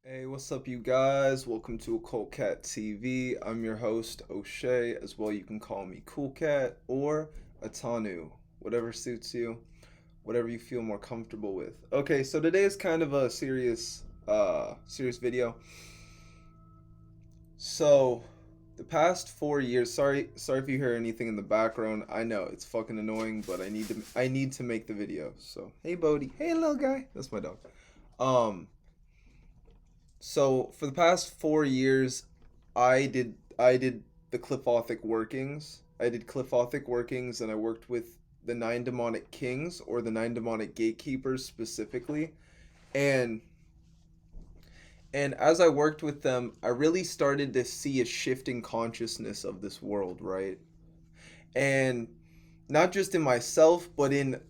Hey, what's up, you guys? Welcome to OccultCatTv. I'm your host, O'Shea. As well, you can call me Cool Cat or Atanu, whatever suits you, whatever you feel more comfortable with. Okay, so today is kind of a serious video. So, the past 4 years. Sorry if you hear anything in the background. I know it's fucking annoying, but I need to make the video. So, hey, Bodie. Hey, little guy. That's my dog. Um. So for the past 4 years, I did the Clifothic workings. I did Clifothic workings, and I worked with the nine demonic kings or the nine demonic gatekeepers specifically. And and as I worked with them, I really started to see a shifting consciousness of this world, right? And not just in myself, but in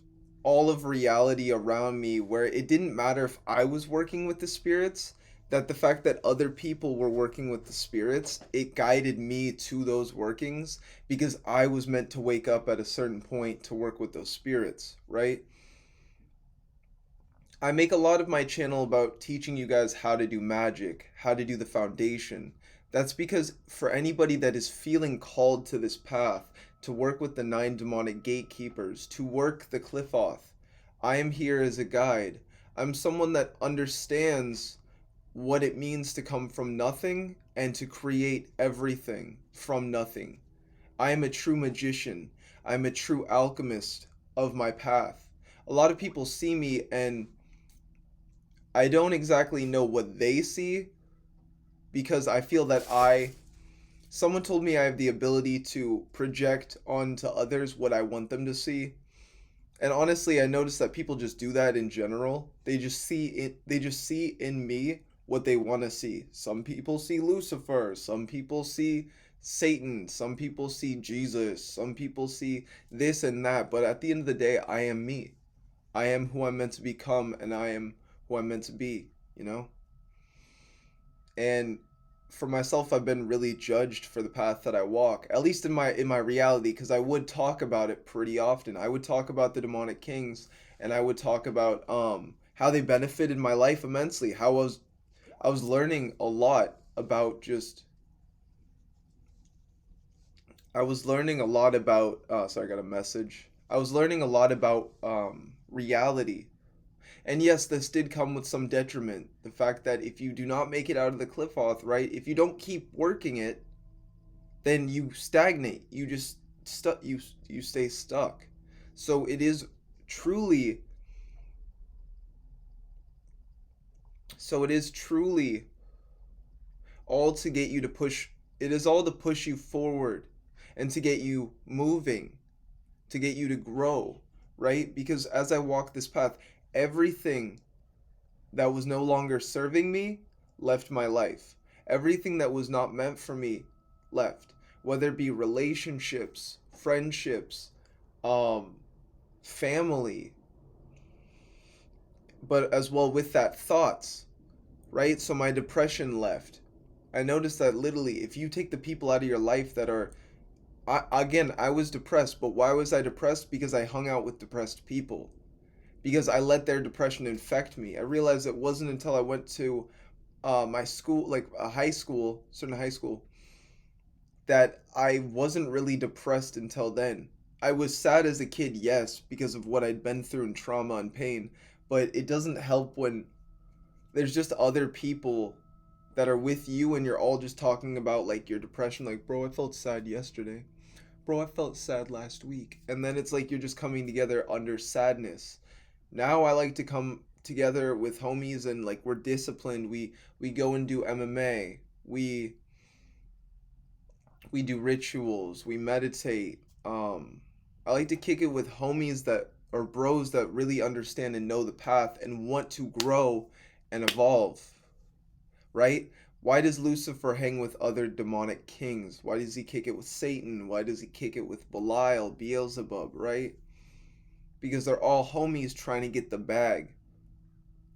all of reality around me, where it didn't matter if I was working with the spirits, that the fact that other people were working with the spirits, it guided me to those workings because I was meant to wake up at a certain point to work with those spirits, right? I make a lot of my channel about teaching you guys how to do magic, how to do the foundation. That's because for anybody that is feeling called to this path, to work with the nine demonic gatekeepers, to work the Cliffoth, I am here as a guide. I'm someone that understands what it means to come from nothing and to create everything from nothing. I am a true magician. I'm a true alchemist of my path. A lot of people see me and I don't exactly know what they see because I feel that someone told me I have the ability to project onto others what I want them to see. And honestly, I noticed that people just do that in general. They just see in me what they want to see. Some people see Lucifer, some people see Satan, some people see Jesus, some people see this and that, but at the end of the day, I am me. I am who I'm meant to become and I am who I'm meant to be, you know? And for myself, I've been really judged for the path that I walk, at least in my reality, because I would talk about it pretty often. I would talk about the demonic kings, and I would talk about how they benefited my life immensely. How I was learning a lot about just I was learning a lot about. Sorry, I got a message. I was learning a lot about reality. And yes, this did come with some detriment. The fact that if you do not make it out of the cliff off, right? If you don't keep working it, then you stagnate. You just stuck. You stay stuck. So it is truly. So it is truly all to get you to push. It is all to push you forward, and to get you moving, to get you to grow, right? Because as I walk this path, everything that was no longer serving me left my life. Everything that was not meant for me left. Whether it be relationships, friendships, um, family, but as well with that, thoughts, right? So my depression left. I noticed that literally, if you take the people out of your life that are, I was depressed, but why was I depressed? Because I hung out with depressed people. Because I let their depression infect me. I realized it wasn't until I went to my school, like a high school, certain high school, that I wasn't really depressed until then. I was sad as a kid, yes, because of what I'd been through and trauma and pain, but it doesn't help when there's just other people that are with you and you're all just talking about like your depression, like, bro, I felt sad yesterday. Bro, I felt sad last week. And then it's like you're just coming together under sadness. Now I like to come together with homies and like we're disciplined. We go and do MMA. We do rituals. We meditate. I like to kick it with homies that or bros that really understand and know the path and want to grow and evolve, right? Why does Lucifer hang with other demonic kings? Why does he kick it with Satan? Why does he kick it with Belial, Beelzebub, right? Because they're all homies trying to get the bag.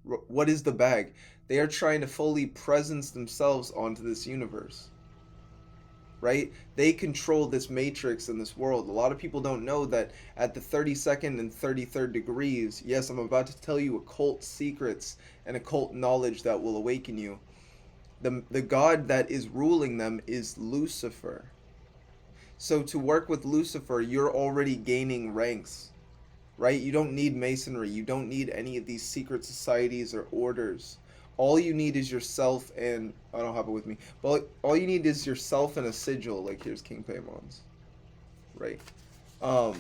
What is the bag? They are trying to fully presence themselves onto this universe, right? They control this matrix in this world. A lot of people don't know that at the 32nd and 33rd degrees, yes, I'm about to tell you occult secrets and occult knowledge that will awaken you. The god that is ruling them is Lucifer. So to work with Lucifer, you're already gaining ranks, right? You don't need masonry. You don't need any of these secret societies or orders. All you need is yourself, and I don't have it with me, but all you need is yourself and a sigil. Like here's King Paimon's, right? Um,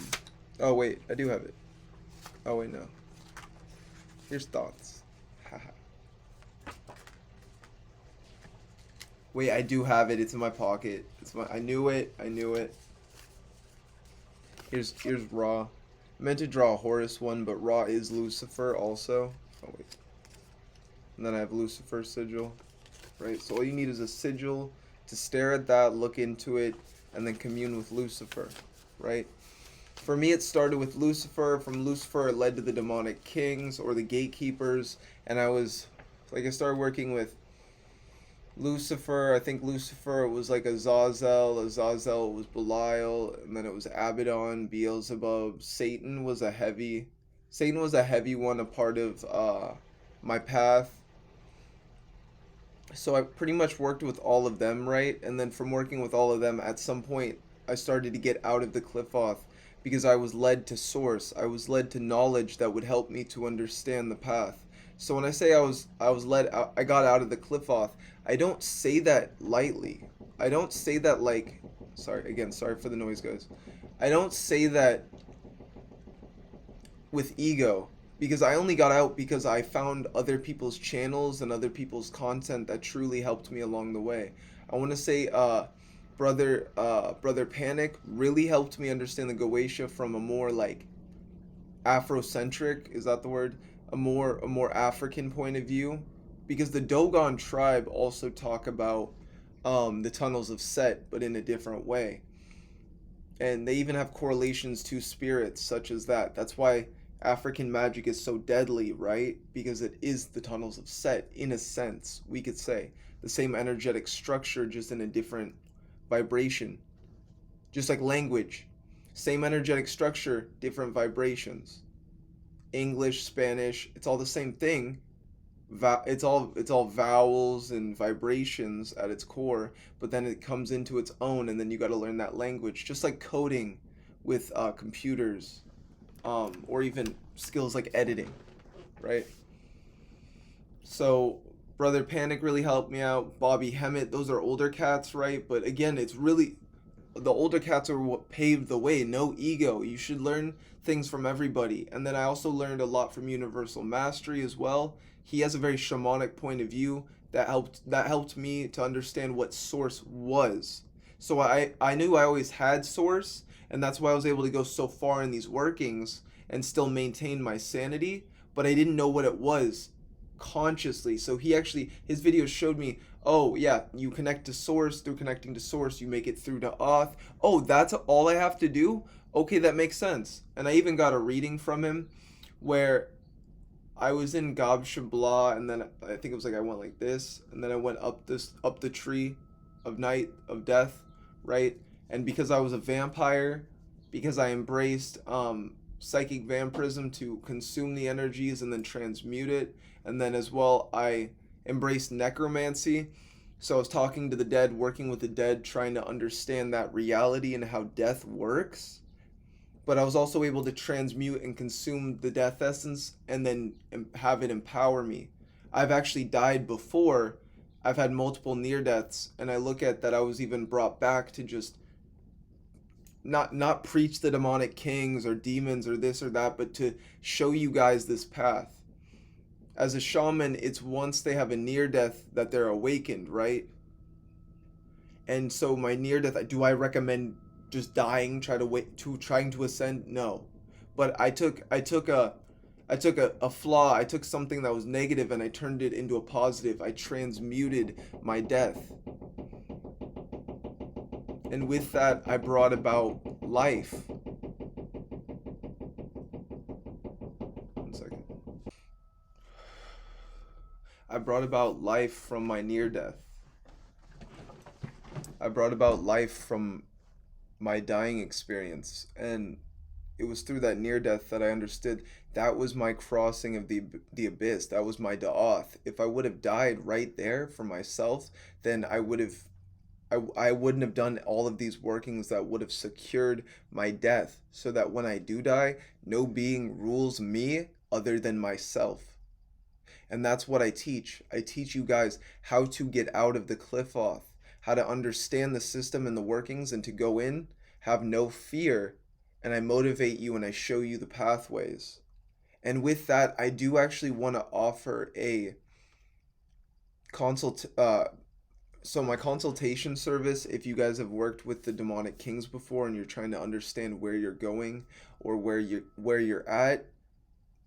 oh wait, I do have it. Oh wait, no. Here's thoughts. Haha. Wait, I do have it. It's in my pocket. It's my. I knew it. I knew it. Here's Ra. I meant to draw a Horus one, but Ra is Lucifer also. Oh wait. And then I have Lucifer sigil, right? So all you need is a sigil to stare at that, look into it, and then commune with Lucifer, right? For me, it started with Lucifer. From Lucifer, it led to the demonic kings or the gatekeepers, and I started working with Lucifer. I think Lucifer was like Azazel. Azazel was Belial, and then it was Abaddon, Beelzebub. Satan was a heavy one, a part of my path. So I pretty much worked with all of them, right? And then from working with all of them, at some point, I started to get out of the Qliphoth because I was led to source. I was led to knowledge that would help me to understand the path. So when I say I was led out, I got out of the Qliphoth, I don't say that lightly. I don't say that like, sorry for the noise, guys. I don't say that with ego, because I only got out because I found other people's channels and other people's content that truly helped me along the way. I want to say brother Panic really helped me understand the Goetia from a more like Afrocentric, is that the word? A more African point of view, because the Dogon tribe also talk about the tunnels of Set, but in a different way. And they even have correlations to spirits such as that. That's why African magic is so deadly, right? Because it is the tunnels of Set, in a sense, we could say. The same energetic structure, just in a different vibration. Just like language. Same energetic structure, different vibrations. English, Spanish, it's all the same thing. It's all vowels and vibrations at its core, but then it comes into its own, and then you got to learn that language. Just like coding with computers, or even skills like editing, right? So Brother Panic really helped me out. Bobby Hemmett, those are older cats, right? But again, it's really the older cats are what paved the way. No ego. You should learn things from everybody. And then I also learned a lot from Universal Mastery as well. He has a very shamanic point of view that helped me to understand what source was. So I knew I always had source, and that's why I was able to go so far in these workings and still maintain my sanity, but I didn't know what it was consciously. So his videos showed me, oh yeah, you connect to source. Through connecting to source, you make it through to auth. Oh, that's all I have to do? Okay, that makes sense. And I even got a reading from him where I was in Gab Shabla, and then I think it was like I went like this, and then I went up the tree of night of death, right? And because I was a vampire, because I embraced psychic vampirism to consume the energies and then transmute it, and then as well I embraced necromancy. So I was talking to the dead, working with the dead, trying to understand that reality and how death works. But I was also able to transmute and consume the death essence and then have it empower me. I've actually died before. I've had multiple near deaths, and I look at that I was even brought back to just not preach the demonic kings or demons or this or that, but to show you guys this path. As a shaman, it's once they have a near death that they're awakened, right? And so my near death, do I recommend just dying, trying to ascend? No. But I took a flaw, I took something that was negative and I turned it into a positive. I transmuted my death. And with that, I brought about life. One second. I brought about life from my near death. I brought about life from my dying experience, and it was through that near death that I understood that was my crossing of the abyss. That was my da'ath. If I would have died right there for myself, then I wouldn't have done all of these workings that would have secured my death, so that when I do die, no being rules me other than myself. And that's what I teach. I teach you guys how to get out of the cliff off, how to understand the system and the workings, and to go in, have no fear, and I motivate you and I show you the pathways. And with that, I do actually want to offer a consult so my consultation service, if you guys have worked with the demonic kings before and you're trying to understand where you're going or where you're at,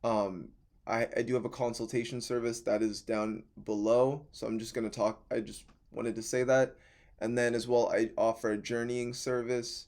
um, I do have a consultation service that is down below. So I'm just gonna talk. I just wanted to say that, and then as well, I offer a journeying service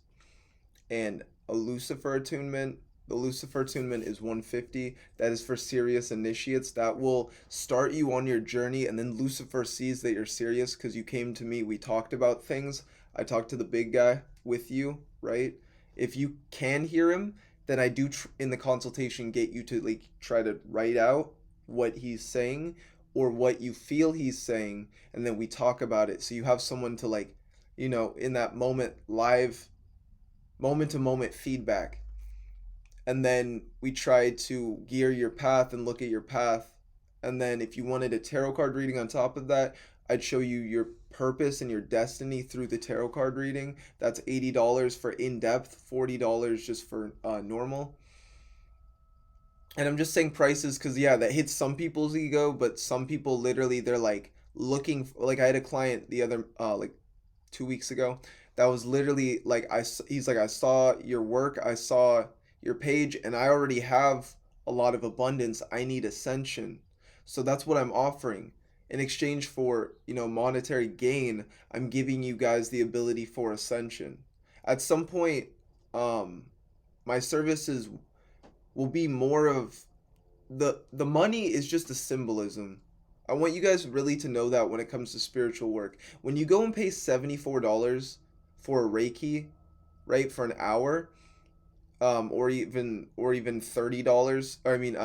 and a Lucifer attunement. The Lucifer attunement is 150. That is for serious initiates. That will start you on your journey, and then Lucifer sees that you're serious because you came to me. We talked about things. I talked to the big guy with you, right? If you can hear him, then I do in the consultation get you to like try to write out what he's saying or what you feel he's saying, and then we talk about it. So you have someone to like, in that moment, live moment to moment feedback. And then we try to gear your path and look at your path. And then if you wanted a tarot card reading on top of that, I'd show you your purpose and your destiny through the tarot card reading. That's $80 for in-depth, $40 just for normal. And I'm just saying prices because, yeah, that hits some people's ego, but some people literally, they're like looking, like I had a client the other, like 2 weeks ago that was literally like he's like, I saw your work, I saw your page, and I already have a lot of abundance. I need ascension. So that's what I'm offering. In exchange for, monetary gain, I'm giving you guys the ability for ascension. At some point, um my services will be more of the money is just a symbolism. I want you guys really to know that when it comes to spiritual work. When you go and pay $74 for a Reiki, right, for an hour, or even $30, or I mean,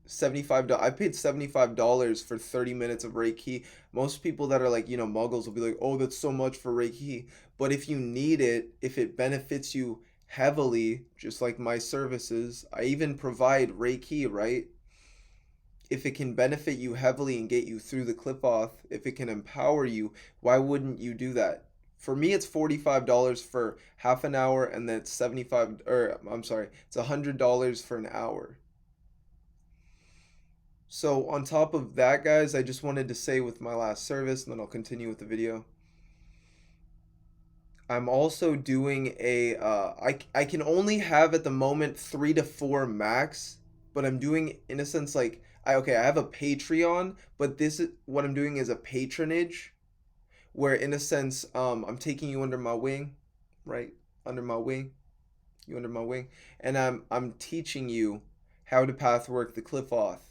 $75. I paid $75 for 30 minutes of Reiki. Most people that are like, muggles will be like, "Oh, that's so much for Reiki." But if you need it, if it benefits you heavily, just like my services, I even provide Reiki, right? If it can benefit you heavily and get you through the cliff off, if it can empower you, why wouldn't you do that? For me, it's $45 for half an hour, and then it's 75, or I'm sorry, it's $100 for an hour. So on top of that, guys, I just wanted to say with my last service, and then I'll continue with the video. I'm also doing I can only have at the moment 3 to 4 max, but I'm doing in a sense like, I have a Patreon, but this is what I'm doing is a patronage, where in a sense, I'm taking you under my wing, right? Under my wing, you under my wing, and I'm teaching you how to pathwork the cliff off.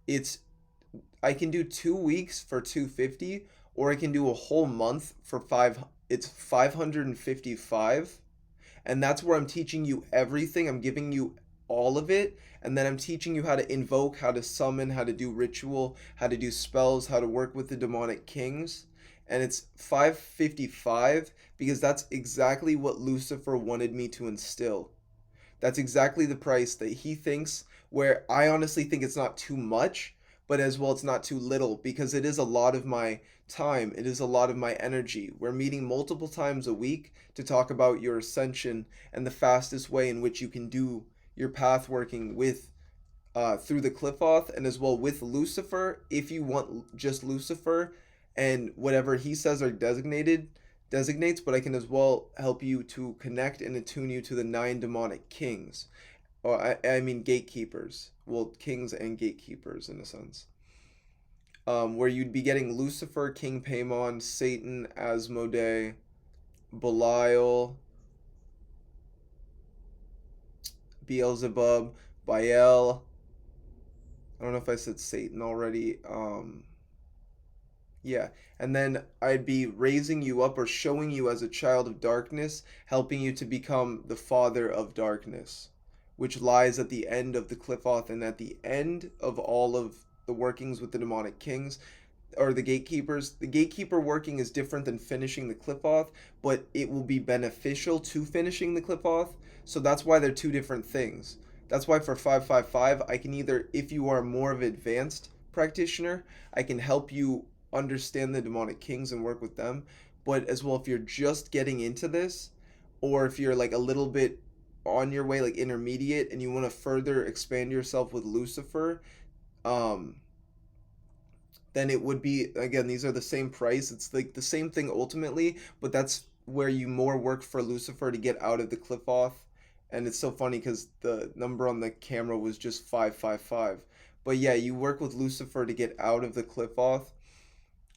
It's I can do 2 weeks for 250, or I can do a whole month for five. It's 555, and that's where I'm teaching you everything. I'm giving you all of it, and then I'm teaching you how to invoke, how to summon, how to do ritual, how to do spells, how to work with the demonic kings. And it's 555 because that's exactly what Lucifer wanted me to instill. That's exactly the price that he thinks, where I honestly think it's not too much, but as well it's not too little, because it is a lot of my time, it is a lot of my energy. We're meeting multiple times a week to talk about your ascension and the fastest way in which you can do your path working with through the Cliffoth, and as well with Lucifer, if you want just Lucifer and whatever he says are designates, but I can as well help you to connect and attune you to the 9 demonic kings. Or I mean gatekeepers. Well, kings and gatekeepers in a sense. Where you'd be getting Lucifer, King Paimon, Satan, Asmoday, Belial, Beelzebub, Baal. I don't know if I said Satan already. Yeah, and then I'd be raising you up or showing you as a child of darkness, helping you to become the father of darkness, which lies at the end of the Qliphoth and at the end of all of the workings with the demonic kings or the gatekeepers. The gatekeeper working is different than finishing the Qliphoth, but it will be beneficial to finishing the Qliphoth. So that's why they're two different things. That's why for 555, I can either, if you are more of an advanced practitioner, I can help you understand the demonic kings and work with them. But as well, if you're just getting into this, or if you're like a little bit on your way, like intermediate, and you want to further expand yourself with Lucifer, um, then it would be, again, these are the same price. It's like the same thing ultimately, but that's where you more work for Lucifer to get out of the Qliphoth. And it's so funny because the number on the camera was just 555. But yeah, you work with Lucifer to get out of the Qliphoth,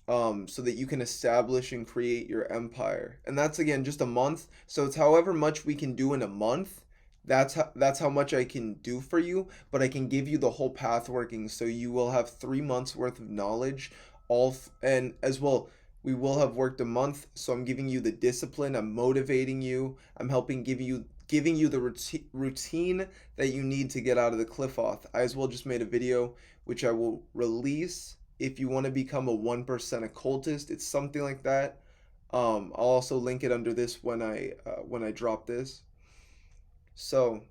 so that you can establish and create your empire. And that's again just a month. So it's however much we can do in a month. That's how much I can do for you, but I can give you the whole path working. So you will have 3 months worth of knowledge, and as well. We will have worked a month, so I'm giving you the discipline. I'm motivating you. I'm helping giving you the routine that you need to get out of the Qliphoth. I as well just made a video which I will release if you want to become a 1% occultist. It's something like that. I'll also link it under this when I drop this. So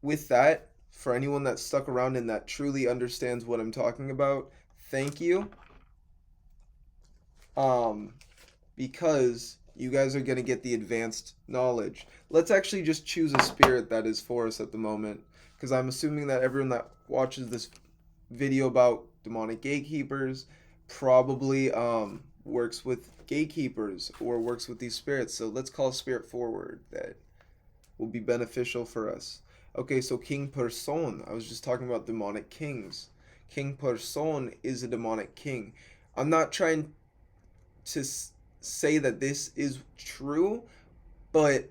with that, for anyone that stuck around and that truly understands what I'm talking about, thank you. Because you guys are gonna get the advanced knowledge. Let's actually just choose a spirit that is for us at the moment, because I'm assuming that everyone that watches this video about demonic gatekeepers probably works with gatekeepers or works with these spirits. So let's call a spirit forward that will be beneficial for us. Okay, so King Paimon. I was just talking about demonic kings. King Paimon is a demonic king. I'm not trying to say that this is true, but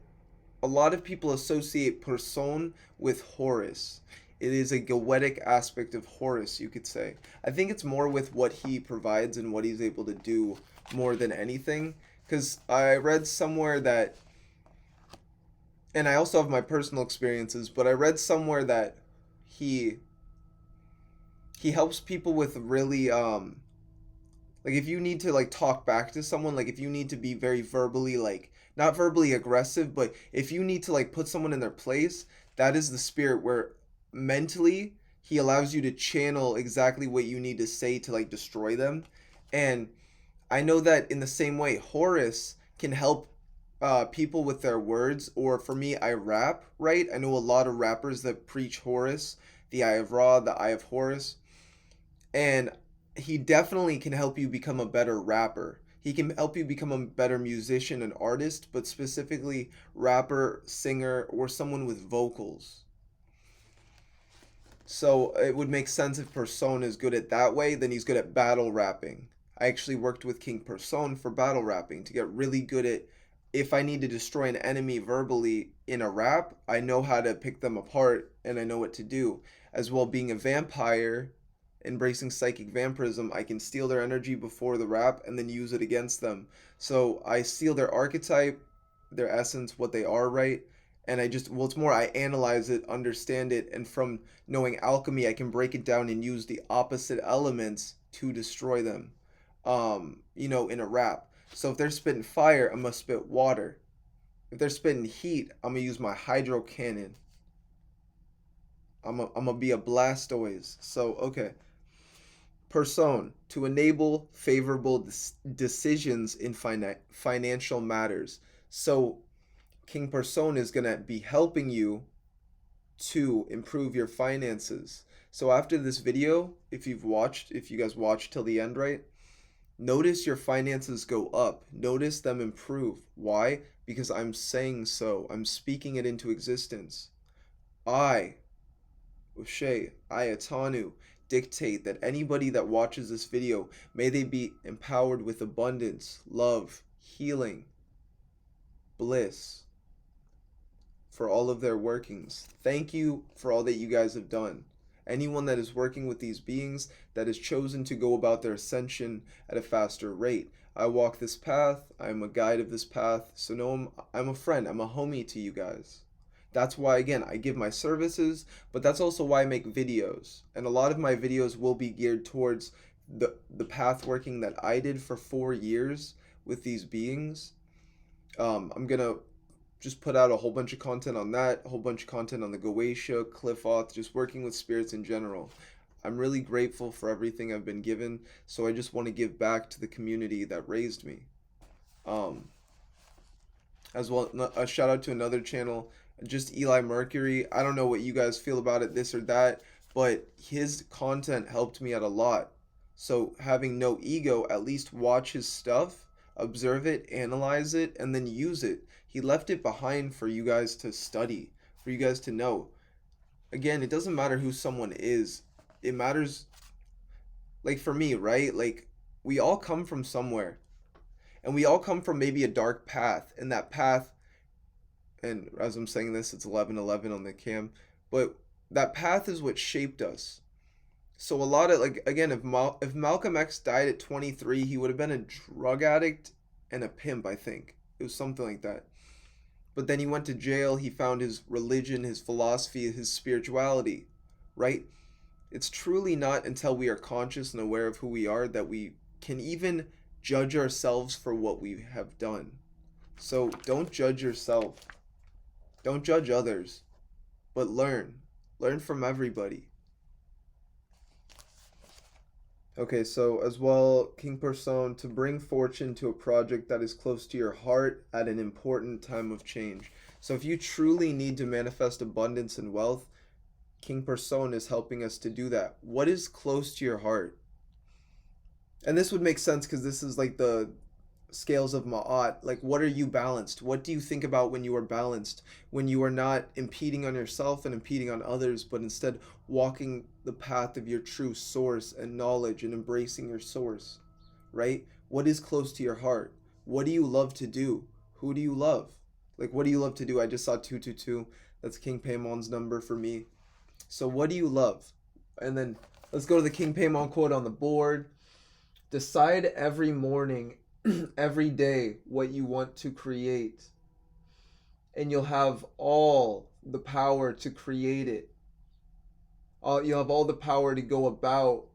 a lot of people associate Paimon with Horus. It is a goetic aspect of Horus, you could say. I think it's more with what he provides and what he's able to do more than anything. Because I read somewhere that, and I also have my personal experiences, but I read somewhere that he helps people with really like if you need to like talk back to someone, like if you need to be very verbally like not verbally aggressive, but if you need to like put someone in their place, that is the spirit where mentally he allows you to channel exactly what you need to say to like destroy them. And I know that in the same way Horus can help people with their words, or for me I rap, right? I know a lot of rappers that preach Horus, the Eye of Ra, the Eye of Horus, and he definitely can help you become a better rapper. He can help you become a better musician and artist, but specifically rapper, singer, or someone with vocals. So it would make sense if Person is good at that way, then he's good at battle rapping. I actually worked with King Person for battle rapping to get really good at, if I need to destroy an enemy verbally in a rap, I know how to pick them apart and I know what to do. As well, being a vampire, embracing psychic vampirism, I can steal their energy before the rap and then use it against them. So I steal their archetype, their essence, what they are, right? And I just, well, it's more I analyze it, understand it, and from knowing alchemy, I can break it down and use the opposite elements to destroy them. In a rap. So if they're spitting fire, I'm gonna spit water. If they're spitting heat, I'm gonna use my hydro cannon. I'm gonna be a Blastoise. So okay. Person to enable favorable decisions in financial matters. So King Person is gonna be helping you to improve your finances. So after this video, if you guys watched till the end, right? Notice your finances go up. Notice them improve. Why? Because I'm saying so. I'm speaking it into existence. I, O'Shea, Ayatanu, dictate that anybody that watches this video, may they be empowered with abundance, love, healing, bliss for all of their workings. Thank you for all that you guys have done. Anyone that is working with these beings that has chosen to go about their ascension at a faster rate. I walk this path. I'm a guide of this path. So no, I'm a friend. I'm a homie to you guys. That's why, again, I give my services, but that's also why I make videos. And a lot of my videos will be geared towards the path working that I did for 4 years with these beings. I'm gonna just put out a whole bunch of content on that, a whole bunch of content on the Goetia, Cliffoth, just working with spirits in general. I'm really grateful for everything I've been given, so I just want to give back to the community that raised me. Um, as well, a shout out to another channel, just Eli Mercury. I don't know what you guys feel about it, this or that, but his content helped me out a lot. So having no ego, at least watch his stuff, observe it, analyze it, and then use it. He left it behind for you guys to study, for you guys to know. Again, it doesn't matter who someone is. It matters, like for me, right? Like we all come from somewhere, and we all come from maybe a dark path, and that path, and as I'm saying this, it's 11:11 on the cam, but that path is what shaped us. So a lot of, like, again, if Malcolm X died at 23, he would have been a drug addict and a pimp, I think. It was something like that. But then he went to jail, he found his religion, his philosophy, his spirituality, right? It's truly not until we are conscious and aware of who we are that we can even judge ourselves for what we have done. So don't judge yourself. Don't judge others, but learn. Learn from everybody. Okay, so as well, King Person, to bring fortune to a project that is close to your heart at an important time of change. So if you truly need to manifest abundance and wealth, King Person is helping us to do that. What is close to your heart? And this would make sense because this is like the scales of Ma'at. Like, what are you balanced? What do you think about when you are balanced? When you are not impeding on yourself and impeding on others, but instead walking the path of your true source and knowledge and embracing your source, right? What is close to your heart? What do you love to do? Who do you love? Like, what do you love to do? I just saw 222. That's King Paimon's number for me. So, what do you love? And then let's go to the King Paimon quote on the board. Decide every morning, every day, what you want to create, and you'll have all the power to create it. You'll have all the power to go about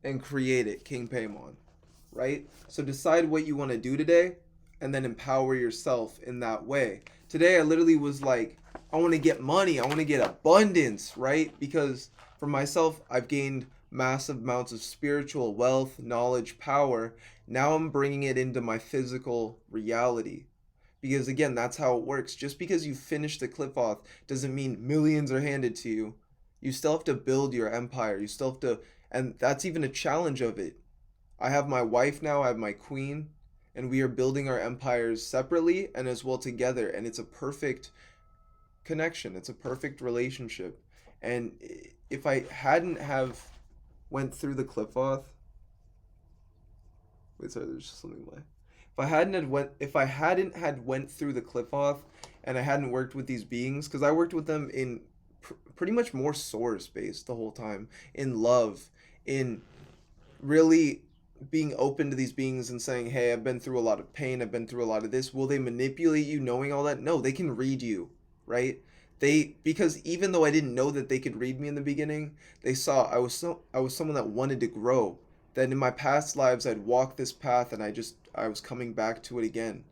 and create it, King Paimon, right? So decide what you want to do today, and then empower yourself in that way. Today, I literally was like, I want to get money, I want to get abundance, right? Because for myself, I've gained massive amounts of spiritual wealth, knowledge, power. Now I'm bringing it into my physical reality. Because again, that's how it works. Just because you finish the clip off doesn't mean millions are handed to you. You still have to build your empire. You still have to, and that's even a challenge of it. I have my wife now, I have my queen, and we are building our empires separately and as well together. And it's a perfect connection. It's a perfect relationship. And if I hadn't have went through the clip off, wait, sorry, there's just something like. If I hadn't had went through the clip off, and I hadn't worked with these beings, because I worked with them in pretty much more source based the whole time, in love, in really being open to these beings and saying, hey, I've been through a lot of pain, I've been through a lot of this. Will they manipulate you knowing all that? No, they can read you, right? Because even though I didn't know that they could read me in the beginning, they saw I was someone that wanted to grow. That in my past lives I'd walked this path and I was coming back to it again.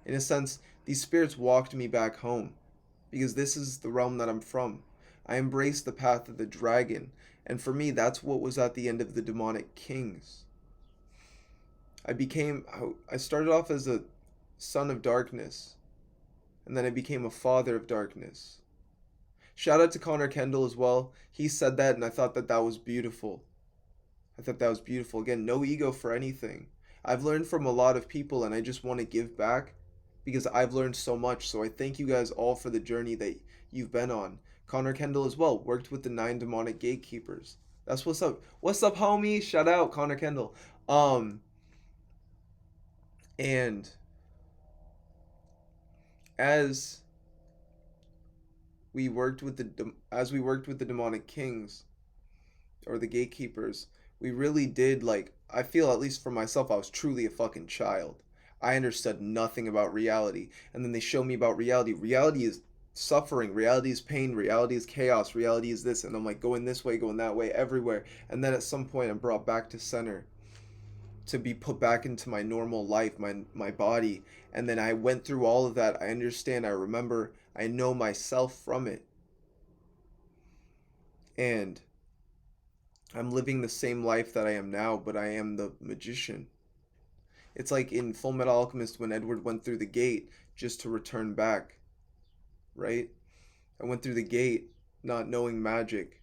In a sense, these spirits walked me back home because this is the realm that I'm from. I embraced the path of the dragon, and for me that's what was at the end of the demonic kings. I started off as a son of darkness, and then I became a father of darkness. Shout out to Connor Kendall as well. He said that, and I thought that was beautiful. I thought that was beautiful. Again, no ego for anything. I've learned from a lot of people, and I just want to give back because I've learned so much. So I thank you guys all for the journey that you've been on. Connor Kendall as well worked with the 9 demonic gatekeepers. That's what's up. What's up, homie? Shout out Connor Kendall. And as we worked with the demonic kings, or the gatekeepers, we really did, like, I feel, at least for myself, I was truly a fucking child. I understood nothing about reality. And then they show me about reality. Reality is suffering, reality is pain, reality is chaos, reality is this. And I'm like going this way, going that way, everywhere. And then at some point I'm brought back to center to be put back into my normal life, my body. And then I went through all of that. I understand, I remember, I know myself from it. And I'm living the same life that I am now, but I am the magician. It's like in Full Metal Alchemist when Edward went through the gate just to return back, right? I went through the gate not knowing magic,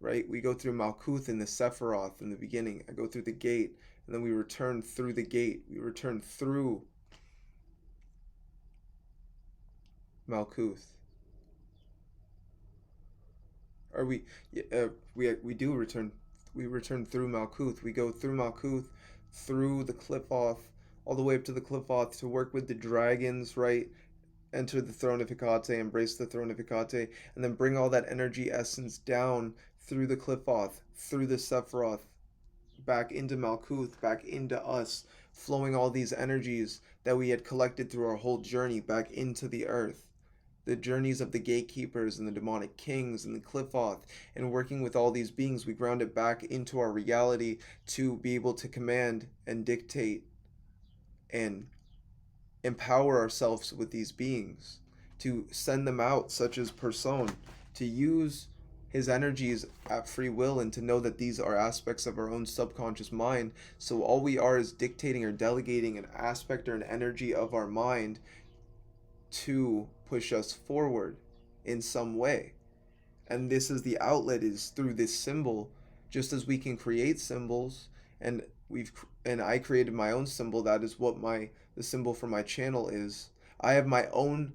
right? We go through Malkuth in the Sephiroth in the beginning. I go through the gate, and then we return through the gate. We return through Malkuth. Or we do return. We return through Malkuth. We go through Malkuth, through the Qliphoth, all the way up to the Qliphoth to work with the dragons, right? Enter the throne of Hecate, embrace the throne of Hecate, and then bring all that energy essence down through the Qliphoth, through the Sephiroth, back into Malkuth, back into us, flowing all these energies that we had collected through our whole journey back into the earth. The journeys of the gatekeepers and the demonic kings and the Qliphoth, and working with all these beings, we ground it back into our reality to be able to command and dictate and empower ourselves with these beings, to send them out, such as Person, to use his energies at free will, and to know that these are aspects of our own subconscious mind. So all we are is dictating or delegating an aspect or an energy of our mind to push us forward in some way. And this is the outlet, is through this symbol. Just as we can create symbols, and I created my own symbol. That is what the symbol for my channel is. I have my own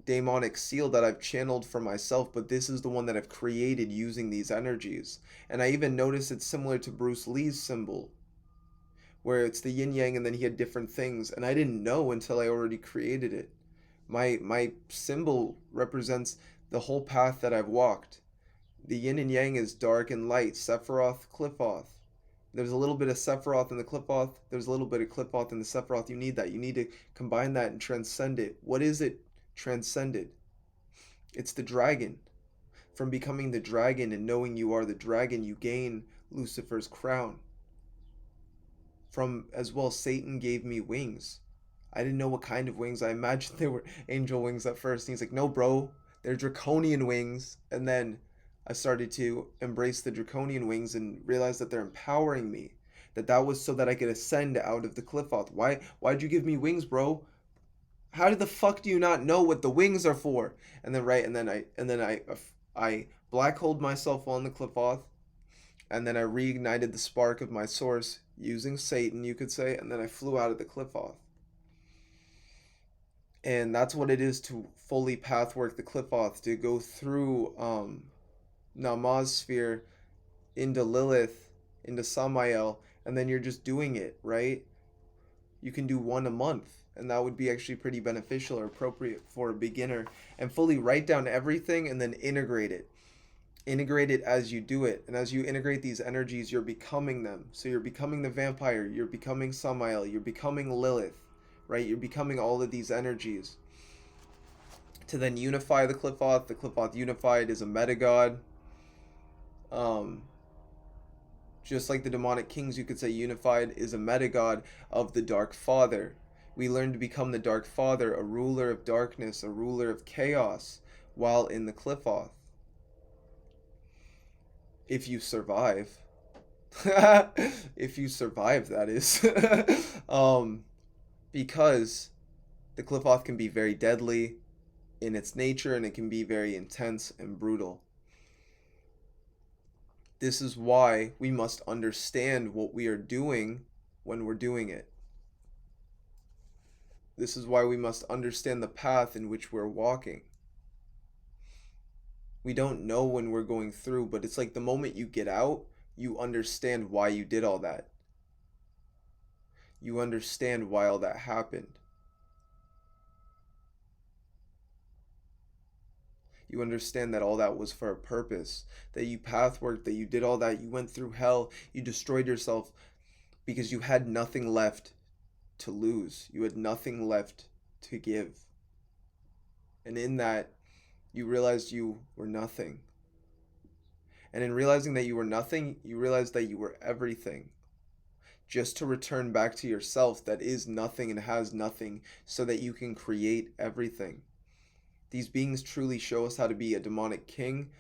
daemonic seal that I've channeled for myself, but this is the one that I've created using these energies. And I even notice it's similar to Bruce Lee's symbol, where it's the yin yang and then he had different things, and I didn't know until I already created it. My symbol represents the whole path that I've walked. The yin and yang is dark and light, Sephiroth, Qliphoth. There's a little bit of Sephiroth in the Qliphoth. There's a little bit of Qliphoth in the Sephiroth. You need that. You need to combine that and transcend it. What is it transcended? It's the dragon. From becoming the dragon and knowing you are the dragon, you gain Lucifer's crown. From as well, Satan gave me wings. I didn't know what kind of wings. I imagined they were angel wings at first. And he's like, no, bro, they're draconian wings. And then I started to embrace the draconian wings and realize that they're empowering me. That was so that I could ascend out of the Qliphoth. Why'd you give me wings, bro? How did the fuck do you not know what the wings are for? And then I black holed myself on the Qliphoth, and then I reignited the spark of my source using Satan, you could say, and then I flew out of the Qliphoth. And that's what it is to fully pathwork the Qliphoth, to go through Namaz sphere into Lilith, into Samael, and then you're just doing it, right? You can do one a month, and that would be actually pretty beneficial or appropriate for a beginner, and fully write down everything and then integrate it. Integrate it as you do it, and as you integrate these energies, you're becoming them. So you're becoming the vampire, you're becoming Samael, you're becoming Lilith, right? You're becoming all of these energies to then unify the Qliphoth. The Qliphoth unified is a metagod. Just like the demonic kings, you could say unified is a metagod of the Dark Father. We learn to become the Dark Father, a ruler of darkness, a ruler of chaos, while in the Qliphoth. If you survive. If you survive, that is. Because the Qliphoth can be very deadly in its nature, and it can be very intense and brutal. This is why we must understand what we are doing when we're doing it. This is why we must understand the path in which we're walking. We don't know when we're going through, but it's like the moment you get out, you understand why you did all that. You understand why all that happened. You understand that all that was for a purpose, that you pathworked, that you did all that, you went through hell, you destroyed yourself because you had nothing left to lose. You had nothing left to give. And in that, you realized you were nothing. And in realizing that you were nothing, you realized that you were everything. Just to return back to yourself that is nothing and has nothing, so that you can create everything. These beings truly show us how to be a demonic king,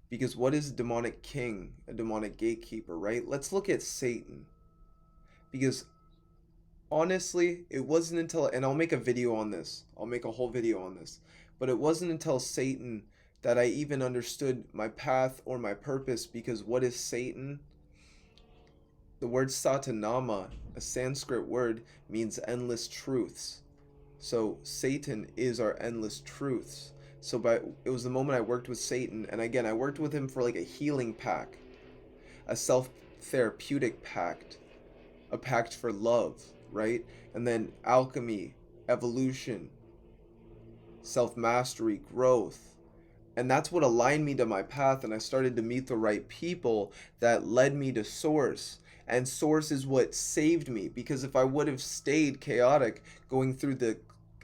because what is a demonic king? A demonic gatekeeper, right? Let's look at Satan. Because honestly, it wasn't until, and I'll make a video on this, I'll make a whole video on this, but it wasn't until Satan that I even understood my path or my purpose. Because what is Satan? The word Satanama, a Sanskrit word, means endless truths. So Satan is our endless truths. So it was the moment I worked with Satan, and again, I worked with him for like a healing pack, a self-therapeutic pact, a pact for love, right? And then alchemy, evolution, self-mastery, growth. And that's what aligned me to my path, and I started to meet the right people that led me to Source. And Source is what saved me, because if I would have stayed chaotic going through the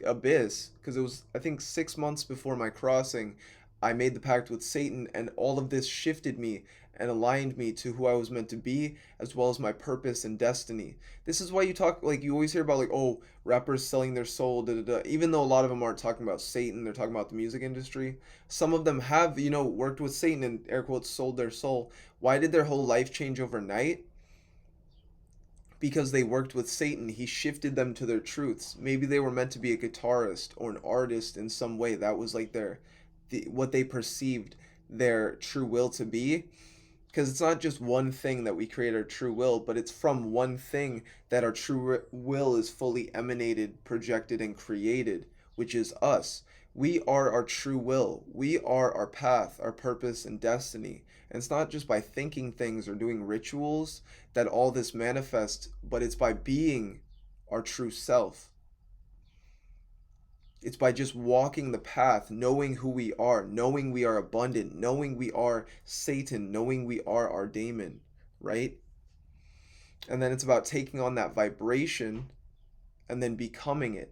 abyss, because it was, I think, 6 months before my crossing, I made the pact with Satan, and all of this shifted me and aligned me to who I was meant to be, as well as my purpose and destiny. This is why you talk, like, you always hear about, like, oh, rappers selling their soul, da da da. Even though a lot of them aren't talking about Satan, they're talking about the music industry. Some of them have, worked with Satan and, air quotes, sold their soul. Why did their whole life change overnight? Because they worked with Satan. He shifted them to their truths. Maybe they were meant to be a guitarist or an artist in some way. That was like what they perceived their true will to be. Because it's not just one thing that we create our true will, but it's from one thing that our true will is fully emanated, projected, and created, which is us. We are our true will. We are our path, our purpose, and destiny. And it's not just by thinking things or doing rituals that all this manifests, but it's by being our true self. It's by just walking the path, knowing who we are, knowing we are abundant, knowing we are Satan, knowing we are our daemon, right? And then it's about taking on that vibration and then becoming it.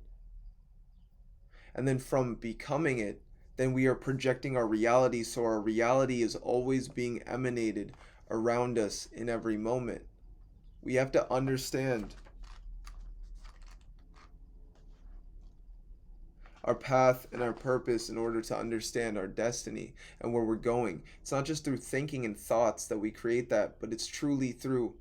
And then from becoming it, then we are projecting our reality, so our reality is always being emanated around us in every moment. We have to understand our path and our purpose in order to understand our destiny and where we're going. It's not just through thinking and thoughts that we create that, but it's truly through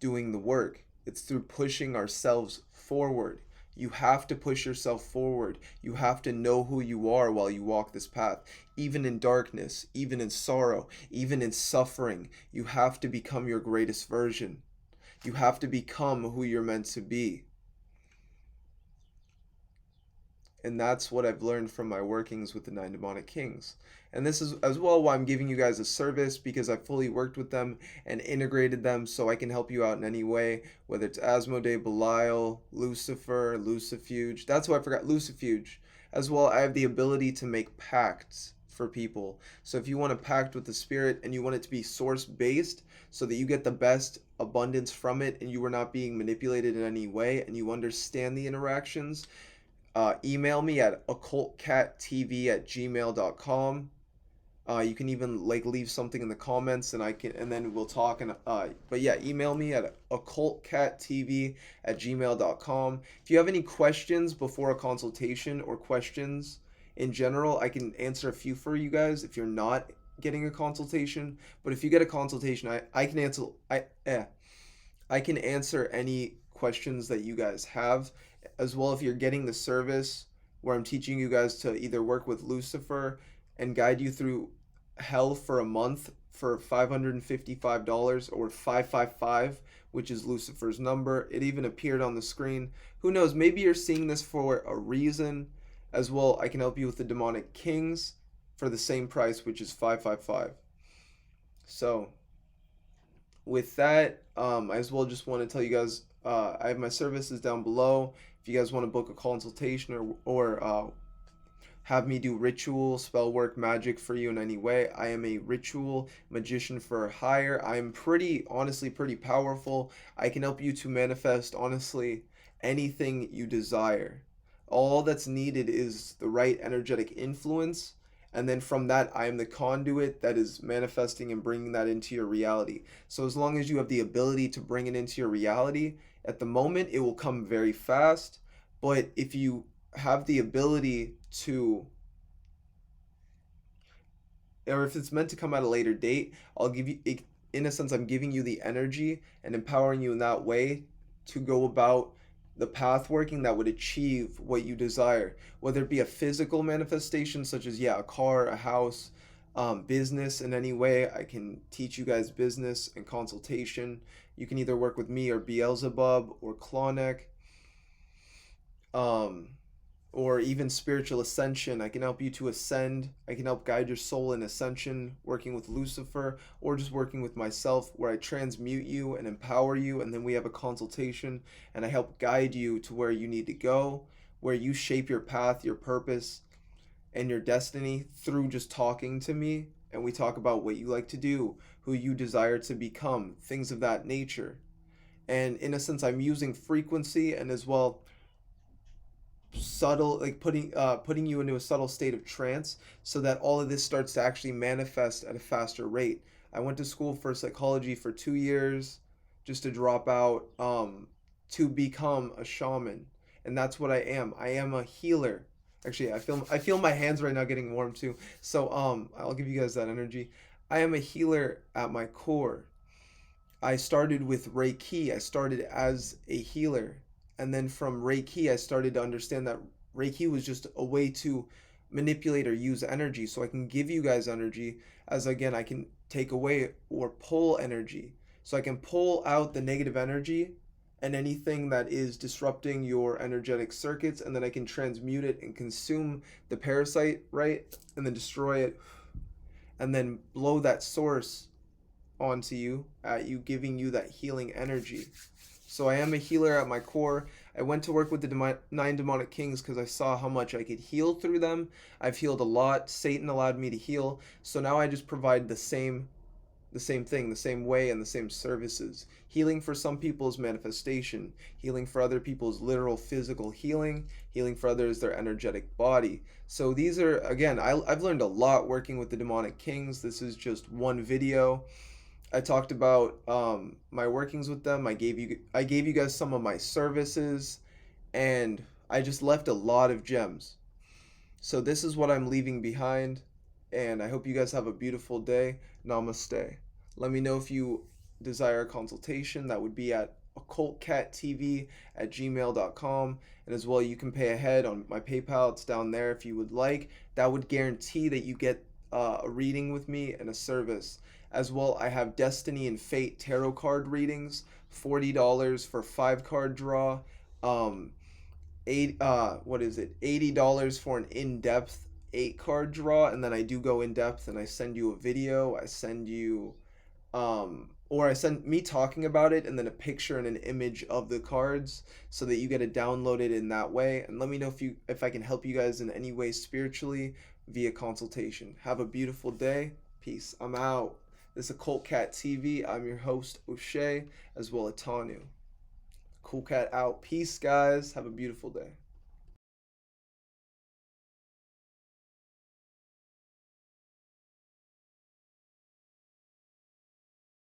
doing the work. It's through pushing ourselves forward. You have to push yourself forward. You have to know who you are while you walk this path. Even in darkness, even in sorrow, even in suffering, you have to become your greatest version. You have to become who you're meant to be. And that's what I've learned from my workings with the 9 demonic kings. And this is as well why I'm giving you guys a service, because I fully worked with them and integrated them so I can help you out in any way, whether it's Asmoday, Belial, Lucifer, Lucifuge. That's what I forgot, Lucifuge. As well, I have the ability to make pacts for people. So if you want a pact with the spirit and you want it to be source based so that you get the best abundance from it and you are not being manipulated in any way and you understand the interactions, email me at OccultCatTv@gmail.com. You can even leave something in the comments and then we'll talk. But yeah, email me at OccultCatTv@gmail.com. If you have any questions before a consultation or questions in general, I can answer a few for you guys if you're not getting a consultation. But if you get a consultation, I can answer any questions that you guys have. As well, if you're getting the service where I'm teaching you guys to either work with Lucifer and guide you through hell for a month for $555 or 555, which is Lucifer's number. It even appeared on the screen. Who knows, maybe you're seeing this for a reason. As well, I can help you with the demonic kings for the same price, which is 555. So with that, I as well just want to tell you guys, I have my services down below. If you guys want to book a consultation or have me do ritual, spell work, magic for you in any way. I am a ritual magician for hire. I am honestly, pretty powerful. I can help you to manifest, honestly, anything you desire. All that's needed is the right energetic influence, and then from that, I am the conduit that is manifesting and bringing that into your reality. So as long as you have the ability to bring it into your reality, at the moment it will come very fast. But if you have the ability to, or if it's meant to come at a later date, I'll give you, in a sense, I'm giving you the energy and empowering you in that way to go about the path working that would achieve what you desire, whether it be a physical manifestation, such as, yeah, a car, a house, business in any way. I can teach you guys business and consultation. You can either work with me or Beelzebub or Klonek. Um, or even spiritual ascension. I can help you to ascend. I can help guide your soul in ascension, working with Lucifer, or just working with myself, where I transmute you and empower you, and then we have a consultation, and I help guide you to where you need to go, where you shape your path, your purpose, and your destiny through just talking to me. And we talk about what you like to do, who you desire to become, things of that nature. And in a sense, I'm using frequency and as well subtle, like putting you into a subtle state of trance so that all of this starts to actually manifest at a faster rate. I went to school for psychology for 2 years just to drop out, to become a shaman, and that's what I am. I am a healer. Actually, I feel my hands right now getting warm too. So I'll give you guys that energy. I am a healer at my core. I started with Reiki. I started as a healer. And then from Reiki, I started to understand that Reiki was just a way to manipulate or use energy. So I can give you guys energy, as again, I can take away or pull energy. So I can pull out the negative energy and anything that is disrupting your energetic circuits, and then I can transmute it and consume the parasite, right? And then destroy it, and then blow that source onto you, at you, giving you that healing energy. So I am a healer at my core. I went to work with the 9 demonic kings because I saw how much I could heal through them. I've healed a lot. Satan allowed me to heal. So now I just provide the same thing, the same way, and the same services. Healing for some people is manifestation. Healing for other people is literal physical healing. Healing for others, their energetic body. So these are, again, I've learned a lot working with the demonic kings. This is just one video. I talked about my workings with them. I gave you guys some of my services, and I just left a lot of gems. So this is what I'm leaving behind, and I hope you guys have a beautiful day. Namaste. Let me know if you desire a consultation. That would be at OccultCatTv@gmail.com, and as well, you can pay ahead on my PayPal. It's down there if you would like. That would guarantee that you get a reading with me and a service. As well, I have Destiny and Fate tarot card readings, $40 for 5 card draw. What is it? $80 for an in-depth 8 card draw, and then I do go in depth and I send you a video. I send you, or I send me talking about it and then a picture and an image of the cards so that you get it downloaded in that way. And let me know if I can help you guys in any way spiritually via consultation. Have a beautiful day. Peace. I'm out. This is OccultCatTv. I'm your host, O'Shea, as well as Tanu. Cool Cat out. Peace, guys. Have a beautiful day.